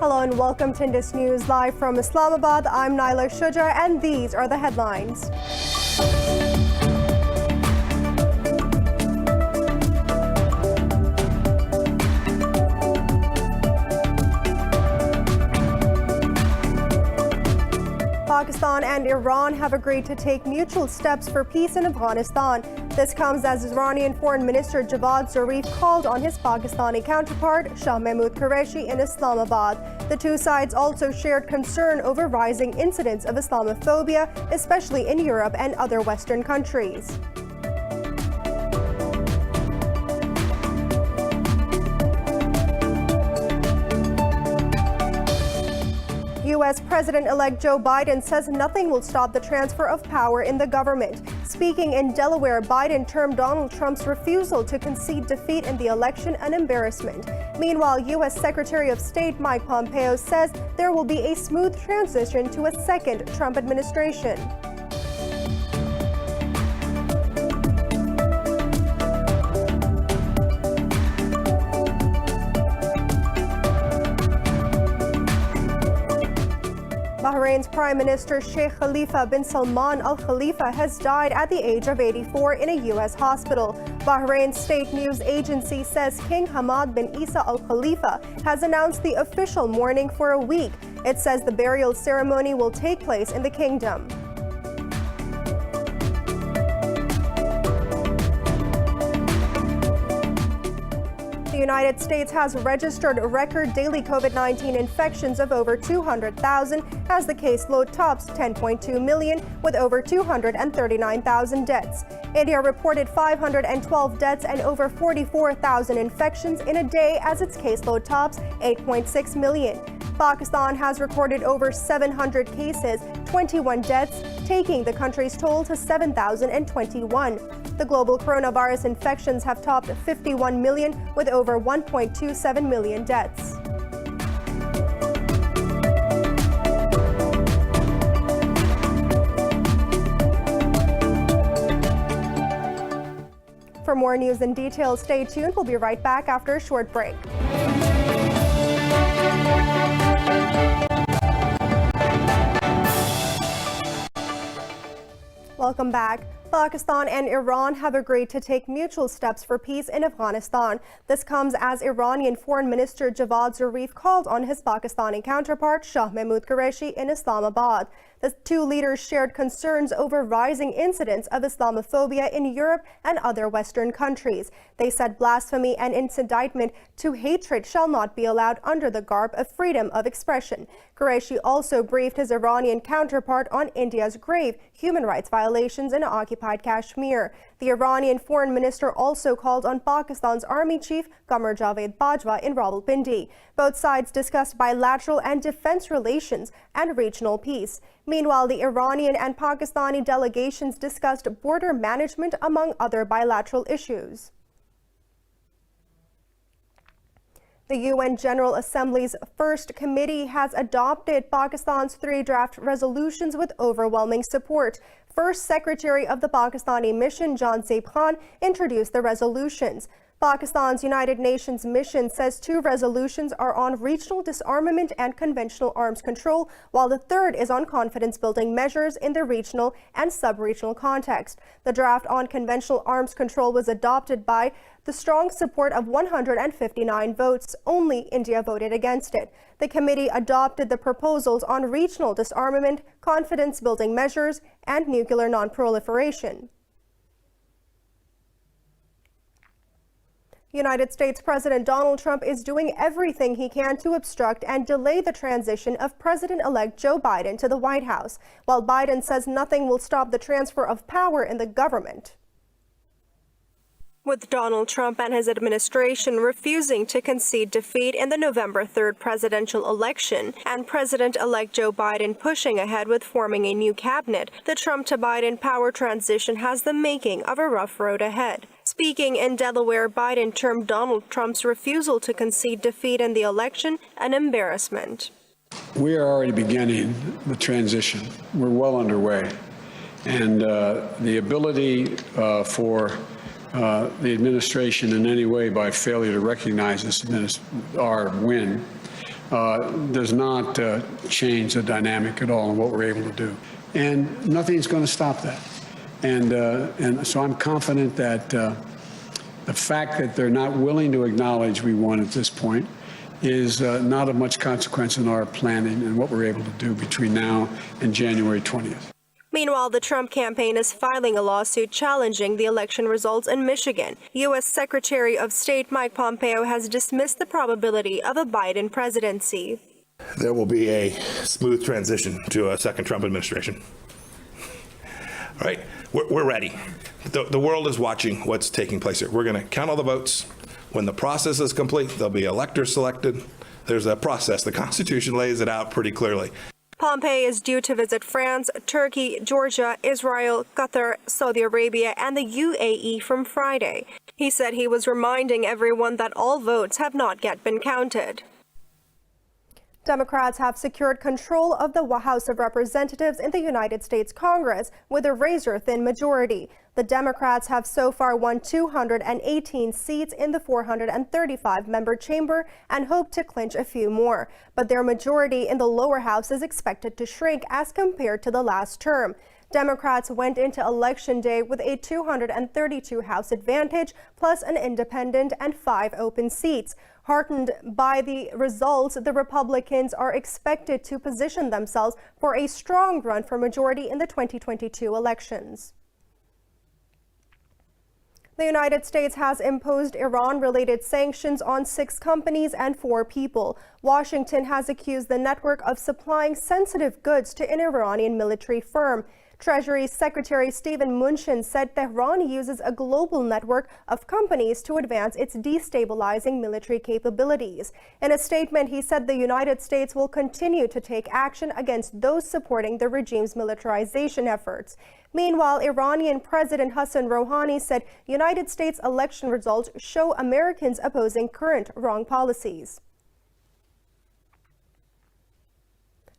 Hello and welcome to Indus News live from Islamabad. I'm Naila Shuja and these are the headlines. Pakistan and Iran have agreed to take mutual steps for peace in Afghanistan. This comes as Iranian Foreign Minister Javad Zarif called on his Pakistani counterpart Shah Mahmood Qureshi in Islamabad. The two sides also shared concern over rising incidents of Islamophobia, especially in Europe and other Western countries. U.S. President-elect Joe Biden says nothing will stop the transfer of power in the government. Speaking in Delaware, Biden termed Donald Trump's refusal to concede defeat in the election an embarrassment. Meanwhile, U.S. Secretary of State Mike Pompeo says there will be a smooth transition to a second Trump administration. Bahrain's Prime Minister Sheikh Khalifa bin Salman Al Khalifa has died at the age of 84 in a U.S. hospital. Bahrain's state news agency says King Hamad bin Isa Al Khalifa has announced the official mourning for a week. It says the burial ceremony will take place in the kingdom. The United States has registered record daily COVID-19 infections of over 200,000 as the caseload tops 10.2 million with over 239,000 deaths. India reported 512 deaths and over 44,000 infections in a day as its caseload tops 8.6 million. Pakistan has recorded over 700 cases, 21 deaths, taking the country's toll to 7,021. The global coronavirus infections have topped 51 million with over 1.27 million deaths. For more news and details, stay tuned. We'll be right back after a short break. Welcome back. Pakistan and Iran have agreed to take mutual steps for peace in Afghanistan. This comes as Iranian Foreign Minister Javad Zarif called on his Pakistani counterpart Shah Mahmood Qureshi in Islamabad. The two leaders shared concerns over rising incidents of Islamophobia in Europe and other Western countries. They said blasphemy and incitement to hatred shall not be allowed under the garb of freedom of expression. Qureshi also briefed his Iranian counterpart on India's grave human rights violations in occupied Kashmir. The Iranian foreign minister also called on Pakistan's army chief Qamar Javed Bajwa in Rawalpindi. Both sides discussed bilateral and defense relations and regional peace. Meanwhile, the Iranian and Pakistani delegations discussed border management among other bilateral issues. The UN General Assembly's first committee has adopted Pakistan's 3 draft resolutions with overwhelming support. First Secretary of the Pakistani mission, John Saib Khan, introduced the resolutions. Pakistan's United Nations mission says 2 resolutions are on regional disarmament and conventional arms control, while the third is on confidence-building measures in the regional and sub-regional context. The draft on conventional arms control was adopted by the strong support of 159 votes. Only India voted against it. The committee adopted the proposals on regional disarmament, confidence-building measures, and nuclear non-proliferation. United States President Donald Trump is doing everything he can to obstruct and delay the transition of President-elect Joe Biden to the White House, while Biden says nothing will stop the transfer of power in the government. With Donald Trump and his administration refusing to concede defeat in the November 3rd presidential election and President-elect Joe Biden pushing ahead with forming a new cabinet, the Trump to Biden power transition has the making of a rough road ahead. Speaking in Delaware, Biden termed Donald Trump's refusal to concede defeat in the election an embarrassment. We are already beginning the transition. We're well underway. And the ability for the administration in any way by failure to recognize this our win does not change the dynamic at all in what we're able to do. And nothing's going to stop that. And so I'm confident that the fact that they're not willing to acknowledge we won at this point is not of much consequence in our planning and what we're able to do between now and January 20th. Meanwhile, the Trump campaign is filing a lawsuit challenging the election results in Michigan. U.S. Secretary of State Mike Pompeo has dismissed the probability of a Biden presidency. There will be a smooth transition to a second Trump administration. All right, we're ready. The world is watching what's taking place here. We're going to count all the votes. When the process is complete, there'll be electors selected. There's a process. The Constitution lays it out pretty clearly. Pompeo is due to visit France, Turkey, Georgia, Israel, Qatar, Saudi Arabia, and the UAE from Friday. He said he was reminding everyone that all votes have not yet been counted. Democrats have secured control of the House of Representatives in the United States Congress with a razor-thin majority. The Democrats have so far won 218 seats in the 435-member chamber and hope to clinch a few more. But their majority in the lower house is expected to shrink as compared to the last term. Democrats went into Election Day with a 232 House advantage, plus an independent and 5 open seats. Heartened by the results, the Republicans are expected to position themselves for a strong run for majority in the 2022 elections. The United States has imposed Iran-related sanctions on 6 companies and 4 people. Washington has accused the network of supplying sensitive goods to an Iranian military firm. Treasury Secretary Steven Mnuchin said Tehran uses a global network of companies to advance its destabilizing military capabilities. In a statement, he said the United States will continue to take action against those supporting the regime's militarization efforts. Meanwhile, Iranian President Hassan Rouhani said United States election results show Americans opposing current wrong policies.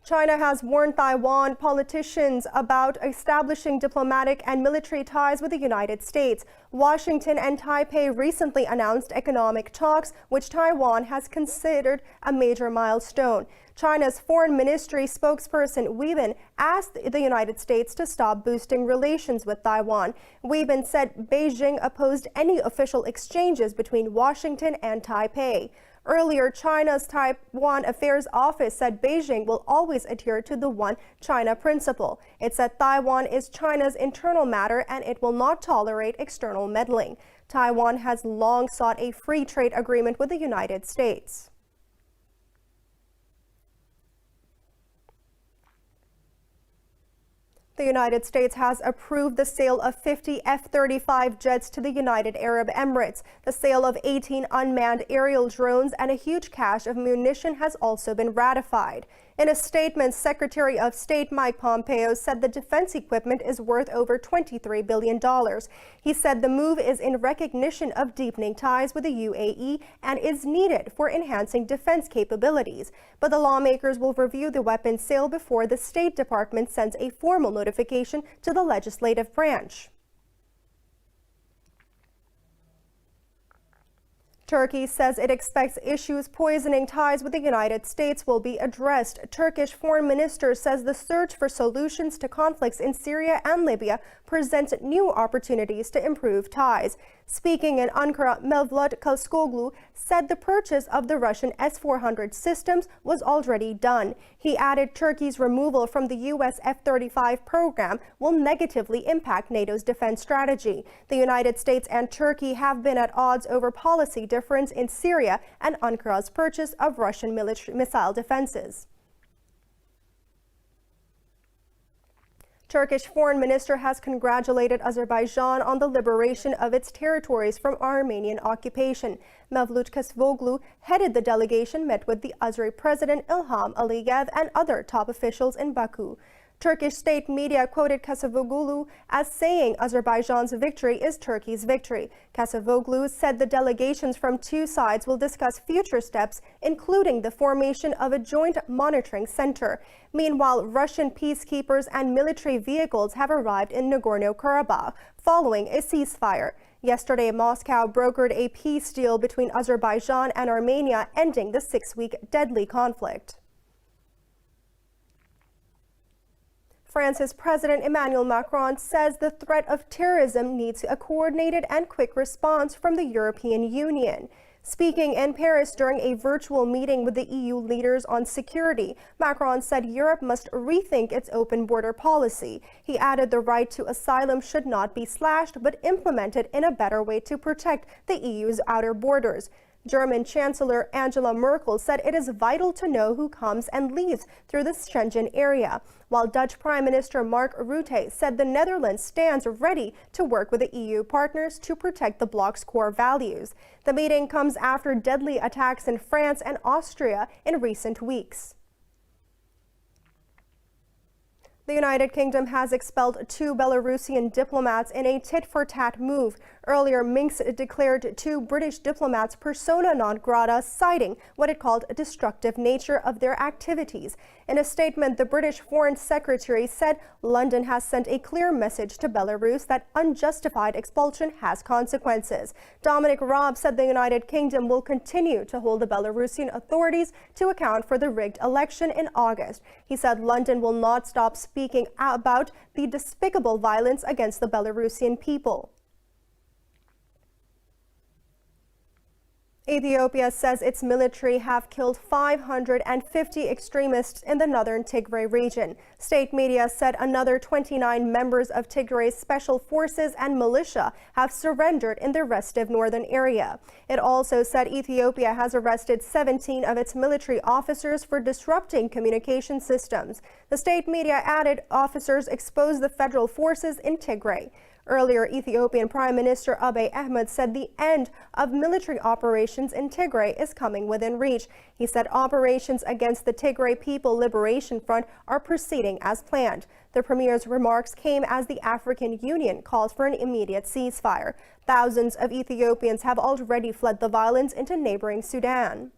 China has warned Taiwan politicians about establishing diplomatic and military ties with the United States. Washington and Taipei recently announced economic talks, which Taiwan has considered a major milestone. China's Foreign Ministry spokesperson Wei Bin asked the United States to stop boosting relations with Taiwan. Wei Bin said Beijing opposed any official exchanges between Washington and Taipei. Earlier, China's Taiwan Affairs Office said Beijing will always adhere to the One China principle. It said Taiwan is China's internal matter and it will not tolerate external meddling. Taiwan has long sought a free trade agreement with the United States. The United States has approved the sale of 50 F-35 jets to the United Arab Emirates. The sale of 18 unmanned aerial drones and a huge cache of munition has also been ratified. In a statement, Secretary of State Mike Pompeo said the defense equipment is worth over $23 billion. He said the move is in recognition of deepening ties with the UAE and is needed for enhancing defense capabilities. But the lawmakers will review the weapons sale before the State Department sends a formal notification to the legislative branch. Turkey says it expects issues poisoning ties with the United States will be addressed. Turkish Foreign Minister says the search for solutions to conflicts in Syria and Libya presents new opportunities to improve ties. Speaking in Ankara, Mevlut Kılıçdaroğlu said the purchase of the Russian S-400 systems was already done. He added Turkey's removal from the U.S. F-35 program will negatively impact NATO's defense strategy. The United States and Turkey have been at odds over policy difference in Syria and Ankara's purchase of Russian missile defenses. Turkish Foreign Minister has congratulated Azerbaijan on the liberation of its territories from Armenian occupation. Mevlut Kılıçdaroğlu headed the delegation, met with the Azeri President Ilham Aliyev and other top officials in Baku. Turkish state media quoted Kasavoglu as saying Azerbaijan's victory is Turkey's victory. Kasavoglu said the delegations from two sides will discuss future steps, including the formation of a joint monitoring center. Meanwhile, Russian peacekeepers and military vehicles have arrived in Nagorno-Karabakh following a ceasefire. Yesterday, Moscow brokered a peace deal between Azerbaijan and Armenia, ending the 6-week deadly conflict. France's President Emmanuel Macron says the threat of terrorism needs a coordinated and quick response from the European Union. Speaking in Paris during a virtual meeting with the EU leaders on security, Macron said Europe must rethink its open border policy. He added the right to asylum should not be slashed, but implemented in a better way to protect the EU's outer borders. German Chancellor Angela Merkel said it is vital to know who comes and leaves through the Schengen area, while Dutch Prime Minister Mark Rutte said the Netherlands stands ready to work with the EU partners to protect the bloc's core values. The meeting comes after deadly attacks in France and Austria in recent weeks. The United Kingdom has expelled 2 Belarusian diplomats in a tit-for-tat move. Earlier, Minsk declared 2 British diplomats persona non grata, citing what it called a destructive nature of their activities. In a statement, the British Foreign Secretary said London has sent a clear message to Belarus that unjustified expulsion has consequences. Dominic Raab said the United Kingdom will continue to hold the Belarusian authorities to account for the rigged election in August. He said London will not stop speaking about the despicable violence against the Belarusian people. Ethiopia says its military have killed 550 extremists in the northern Tigray region. State media said another 29 members of Tigray's special forces and militia have surrendered in the restive northern area. It also said Ethiopia has arrested 17 of its military officers for disrupting communication systems. The state media added officers exposed the federal forces in Tigray. Earlier, Ethiopian Prime Minister Abiy Ahmed said the end of military operations in Tigray is coming within reach. He said operations against the Tigray People Liberation Front are proceeding as planned. The premier's remarks came as the African Union called for an immediate ceasefire. Thousands of Ethiopians have already fled the violence into neighboring Sudan.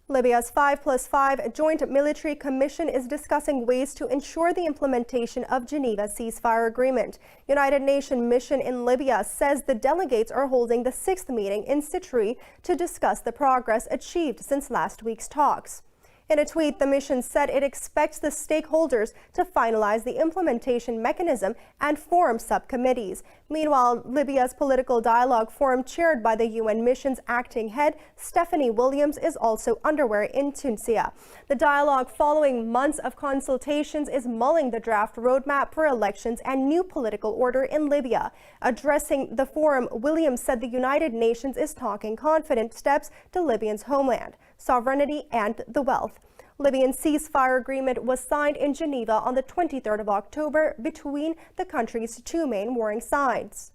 Libya's 5+5 Joint Military Commission is discussing ways to ensure the implementation of Geneva's ceasefire agreement. United Nations mission in Libya says the delegates are holding the 6th meeting in Sitri to discuss the progress achieved since last week's talks. In a tweet, the mission said it expects the stakeholders to finalize the implementation mechanism and form subcommittees. Meanwhile, Libya's political dialogue forum, chaired by the UN mission's acting head, Stephanie Williams, is also underway in Tunisia. The dialogue, following months of consultations, is mulling the draft roadmap for elections and new political order in Libya. Addressing the forum, Williams said the United Nations is taking confident steps to Libya's homeland, sovereignty, and the wealth. Libyan ceasefire agreement was signed in Geneva on the 23rd of October between the country's 2 main warring sides.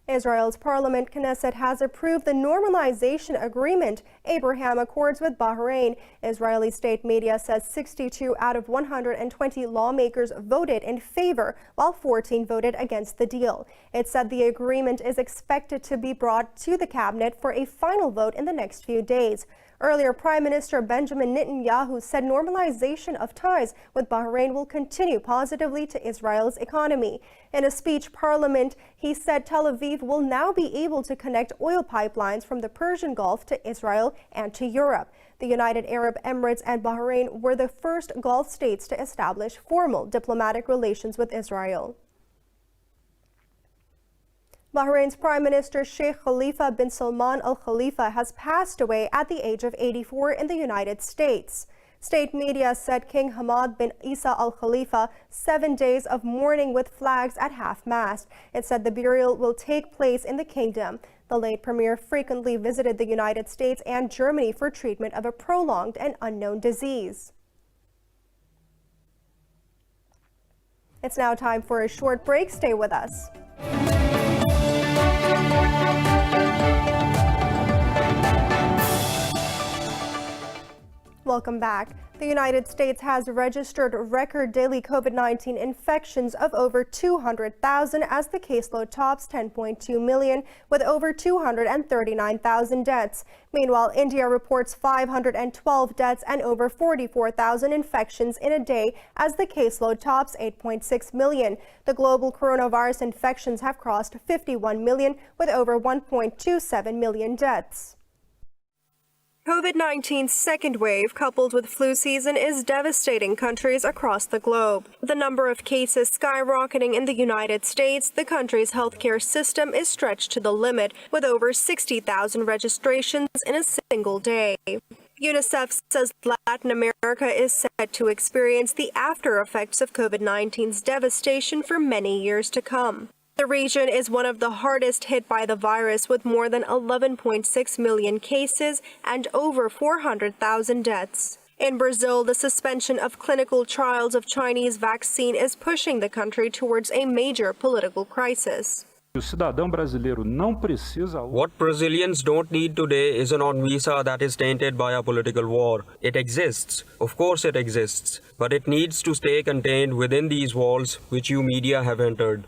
Israel's parliament, Knesset, has approved the normalization agreement, Abraham Accords, with Bahrain. Israeli state media says 62 out of 120 lawmakers voted in favor, while 14 voted against the deal. It said the agreement is expected to be brought to the cabinet for a final vote in the next few days. Earlier, Prime Minister Benjamin Netanyahu said normalization of ties with Bahrain will continue positively to Israel's economy. In a speech Parliament, he said Tel Aviv will now be able to connect oil pipelines from the Persian Gulf to Israel and to Europe. The United Arab Emirates and Bahrain were the first Gulf states to establish formal diplomatic relations with Israel. Bahrain's Prime Minister Sheikh Khalifa bin Salman Al Khalifa has passed away at the age of 84 in the United States. State media said King Hamad bin Isa Al Khalifa 7 days of mourning with flags at half-mast. It said the burial will take place in the kingdom. The late premier frequently visited the United States and Germany for treatment of a prolonged and unknown disease. It's now time for a short break. Stay with us. Welcome back. The United States has registered record daily COVID-19 infections of over 200,000 as the caseload tops 10.2 million, with over 239,000 deaths. Meanwhile, India reports 512 deaths and over 44,000 infections in a day as the caseload tops 8.6 million. The global coronavirus infections have crossed 51 million, with over 1.27 million deaths. COVID-19's second wave, coupled with flu season, is devastating countries across the globe. The number of cases skyrocketing in the United States, the country's healthcare system is stretched to the limit, with over 60,000 registrations in a single day. UNICEF says Latin America is set to experience the after effects of COVID-19's devastation for many years to come. The region is one of the hardest hit by the virus, with more than 11.6 million cases and over 400,000 deaths. In Brazil, the suspension of clinical trials of Chinese vaccine is pushing the country towards a major political crisis. What Brazilians don't need today is an on visa that is tainted by a political war. It exists. Of course it exists. But it needs to stay contained within these walls which you media have entered.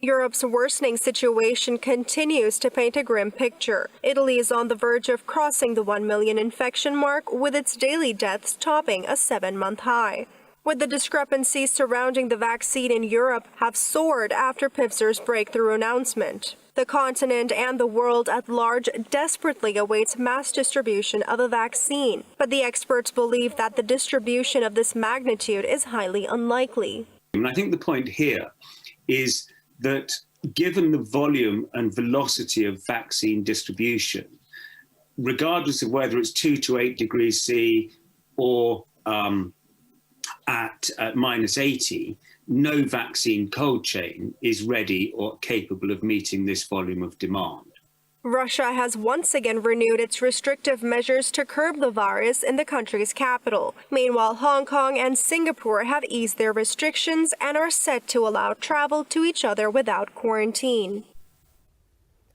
Europe's worsening situation continues to paint a grim picture. Italy is on the verge of crossing the 1 million infection mark, with its daily deaths topping a 7-month high. With the discrepancies surrounding the vaccine in Europe have soared after Pfizer's breakthrough announcement. The continent and the world at large desperately awaits mass distribution of a vaccine, but the experts believe that the distribution of this magnitude is highly unlikely. And I think the point here is that given the volume and velocity of vaccine distribution, regardless of whether it's 2 to 8 degrees C or at minus 80, no vaccine cold chain is ready or capable of meeting this volume of demand. Russia has once again renewed its restrictive measures to curb the virus in the country's capital. Meanwhile, Hong Kong and Singapore have eased their restrictions and are set to allow travel to each other without quarantine.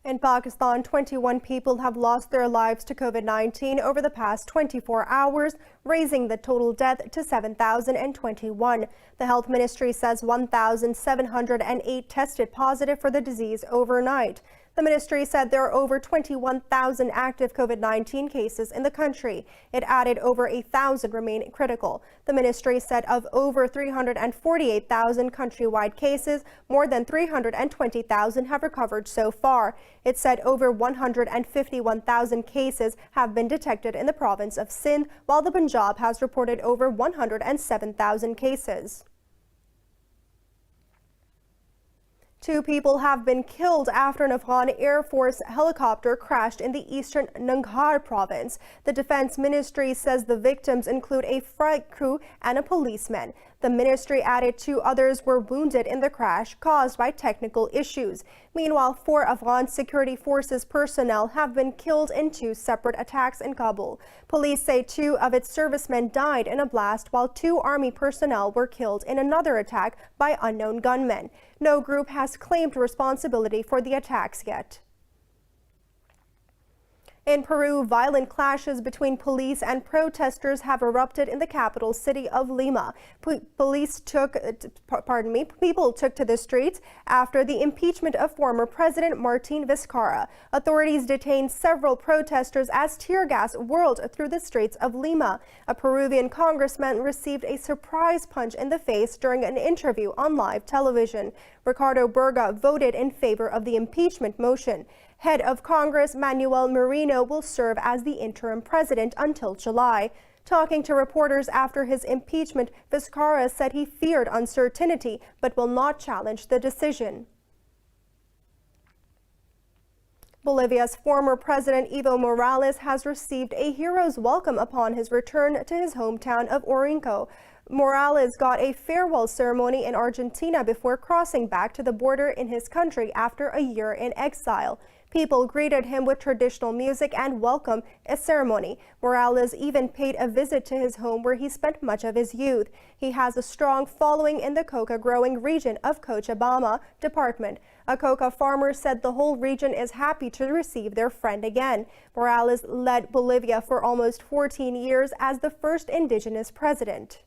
In Pakistan, 21 people have lost their lives to COVID-19 over the past 24 hours, raising the total death to 7,021. The health ministry says 1,708 tested positive for the disease overnight. The ministry said there are over 21,000 active COVID-19 cases in the country. It added over 1,000 remain critical. The ministry said of over 348,000 countrywide cases, more than 320,000 have recovered so far. It said over 151,000 cases have been detected in the province of Sindh, while the Punjab has reported over 107,000 cases. 2 people have been killed after an Afghan Air Force helicopter crashed in the eastern Nangarhar province. The Defense Ministry says the victims include a flight crew and a policeman. The ministry added 2 others were wounded in the crash caused by technical issues. Meanwhile, 4 Afghan security forces personnel have been killed in 2 separate attacks in Kabul. Police say 2 of its servicemen died in a blast, while 2 army personnel were killed in another attack by unknown gunmen. No group has claimed responsibility for the attacks yet. In Peru, violent clashes between police and protesters have erupted in the capital city of Lima. People took to the streets after the impeachment of former President Martin Vizcarra. Authorities detained several protesters as tear gas whirled through the streets of Lima. A Peruvian congressman received a surprise punch in the face during an interview on live television. Ricardo Burga voted in favor of the impeachment motion. Head of Congress Manuel Merino will serve as the interim president until July. Talking to reporters after his impeachment, Vizcarra said he feared uncertainty but will not challenge the decision. Bolivia's former president Evo Morales has received a hero's welcome upon his return to his hometown of Orinco. Morales got a farewell ceremony in Argentina before crossing back to the border in his country after a year in exile. People greeted him with traditional music and welcome ceremony. Morales even paid a visit to his home where he spent much of his youth. He has a strong following in the coca-growing region of Cochabamba Department. A coca farmer said the whole region is happy to receive their friend again. Morales led Bolivia for almost 14 years as the first indigenous president.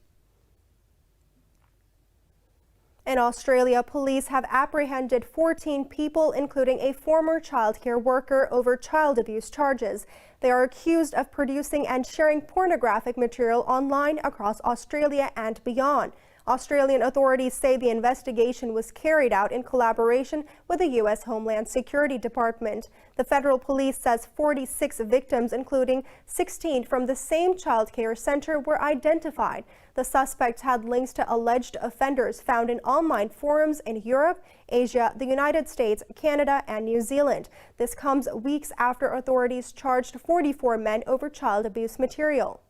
In Australia, police have apprehended 14 people, including a former childcare worker, over child abuse charges. They are accused of producing and sharing pornographic material online across Australia and beyond. Australian authorities say the investigation was carried out in collaboration with the U.S. Homeland Security Department. The federal police says 46 victims, including 16 from the same child care center, were identified. The suspects had links to alleged offenders found in online forums in Europe, Asia, the United States, Canada, and New Zealand. This comes weeks after authorities charged 44 men over child abuse material.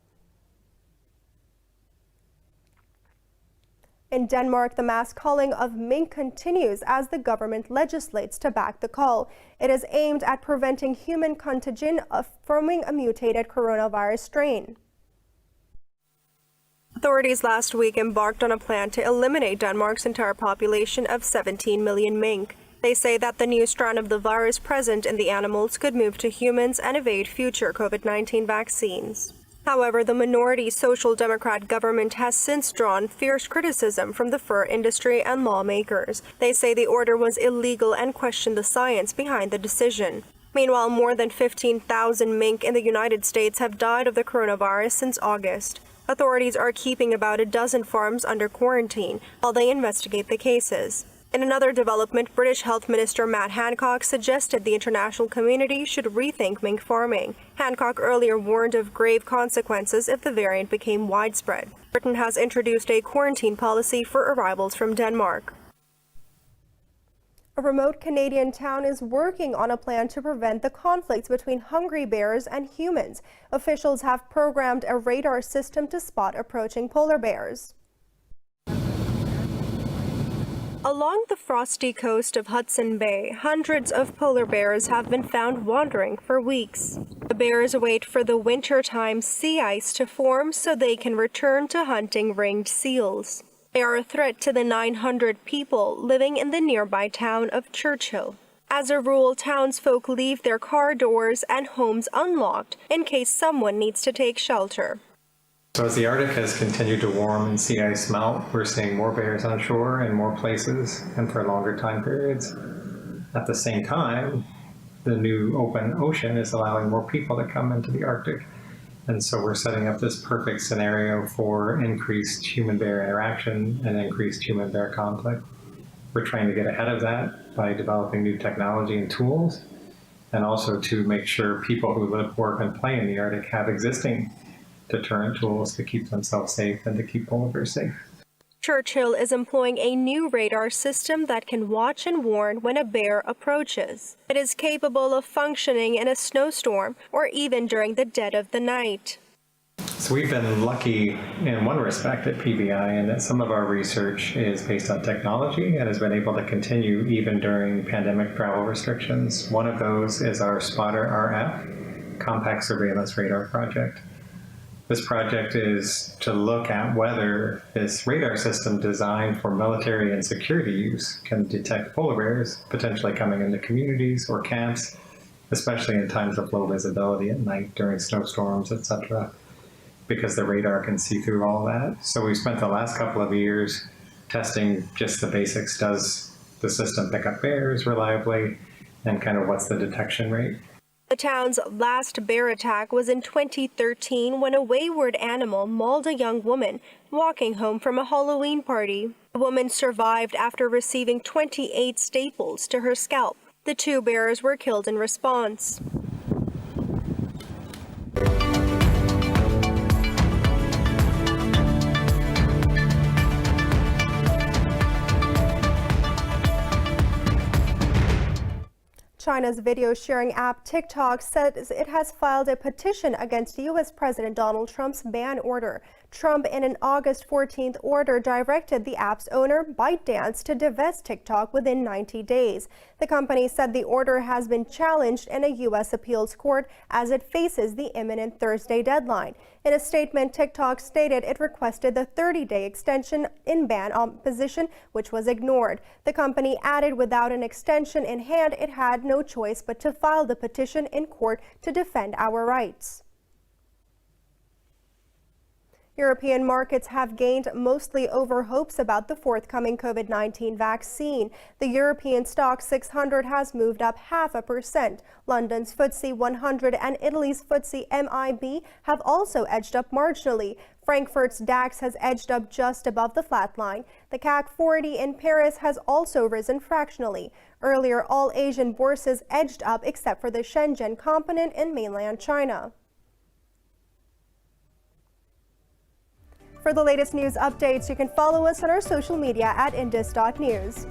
In Denmark, the mass culling of mink continues as the government legislates to back the cull. It is aimed at preventing human contagion from a mutated coronavirus strain. Authorities last week embarked on a plan to eliminate Denmark's entire population of 17 million mink. They say that the new strand of the virus present in the animals could move to humans and evade future COVID-19 vaccines. However, the minority Social Democrat government has since drawn fierce criticism from the fur industry and lawmakers. They say the order was illegal and question the science behind the decision. Meanwhile, more than 15,000 mink in the United States have died of the coronavirus since August. Authorities are keeping about a dozen farms under quarantine while they investigate the cases. In another development, British Health Minister Matt Hancock suggested the international community should rethink mink farming. Hancock earlier warned of grave consequences if the variant became widespread. Britain has introduced a quarantine policy for arrivals from Denmark. A remote Canadian town is working on a plan to prevent the conflicts between hungry bears and humans. Officials have programmed a radar system to spot approaching polar bears. Along the frosty coast of Hudson Bay, hundreds of polar bears have been found wandering for weeks. The bears wait for the wintertime sea ice to form so they can return to hunting ringed seals. They are a threat to the 900 people living in the nearby town of Churchill. As a rule, townsfolk leave their car doors and homes unlocked in case someone needs to take shelter. So as the Arctic has continued to warm and sea ice melt, we're seeing more bears on shore in more places and for longer time periods. At the same time, the new open ocean is allowing more people to come into the Arctic. And so we're setting up this perfect scenario for increased human-bear interaction and increased human-bear conflict. We're trying to get ahead of that by developing new technology and tools, and also to make sure people who live, work, and play in the Arctic have existing deterrent tools to keep themselves safe and to keep polar bears safe. Churchill is employing a new radar system that can watch and warn when a bear approaches. It is capable of functioning in a snowstorm or even during the dead of the night. So we've been lucky in one respect at PBI in that some of our research is based on technology and has been able to continue even during pandemic travel restrictions. One of those is our Spotter RF compact surveillance radar project. This project is to look at whether this radar system designed for military and security use can detect polar bears potentially coming into communities or camps, especially in times of low visibility at night during snowstorms, etc., because the radar can see through all that. So we spent the last couple of years testing just the basics. Does the system pick up bears reliably, and kind of what's the detection rate? The town's last bear attack was in 2013 when a wayward animal mauled a young woman walking home from a Halloween party. The woman survived after receiving 28 staples to her scalp. The two bears were killed in response. China's video sharing app TikTok says it has filed a petition against U.S. President Donald Trump's ban order. Trump, in an August 14th order, directed the app's owner, ByteDance, to divest TikTok within 90 days. The company said the order has been challenged in a U.S. appeals court as it faces the imminent Thursday deadline. In a statement, TikTok stated it requested the 30-day extension in ban opposition, which was ignored. The company added without an extension in hand, it had no choice but to file the petition in court to defend our rights. European markets have gained mostly over hopes about the forthcoming COVID-19 vaccine. The European stock 600 has moved up 0.5%. London's FTSE 100 and Italy's FTSE MIB have also edged up marginally. Frankfurt's DAX has edged up just above the flat line. The CAC 40 in Paris has also risen fractionally. Earlier, all Asian bourses edged up except for the Shenzhen component in mainland China. For the latest news updates, you can follow us on our social media at Indus.News.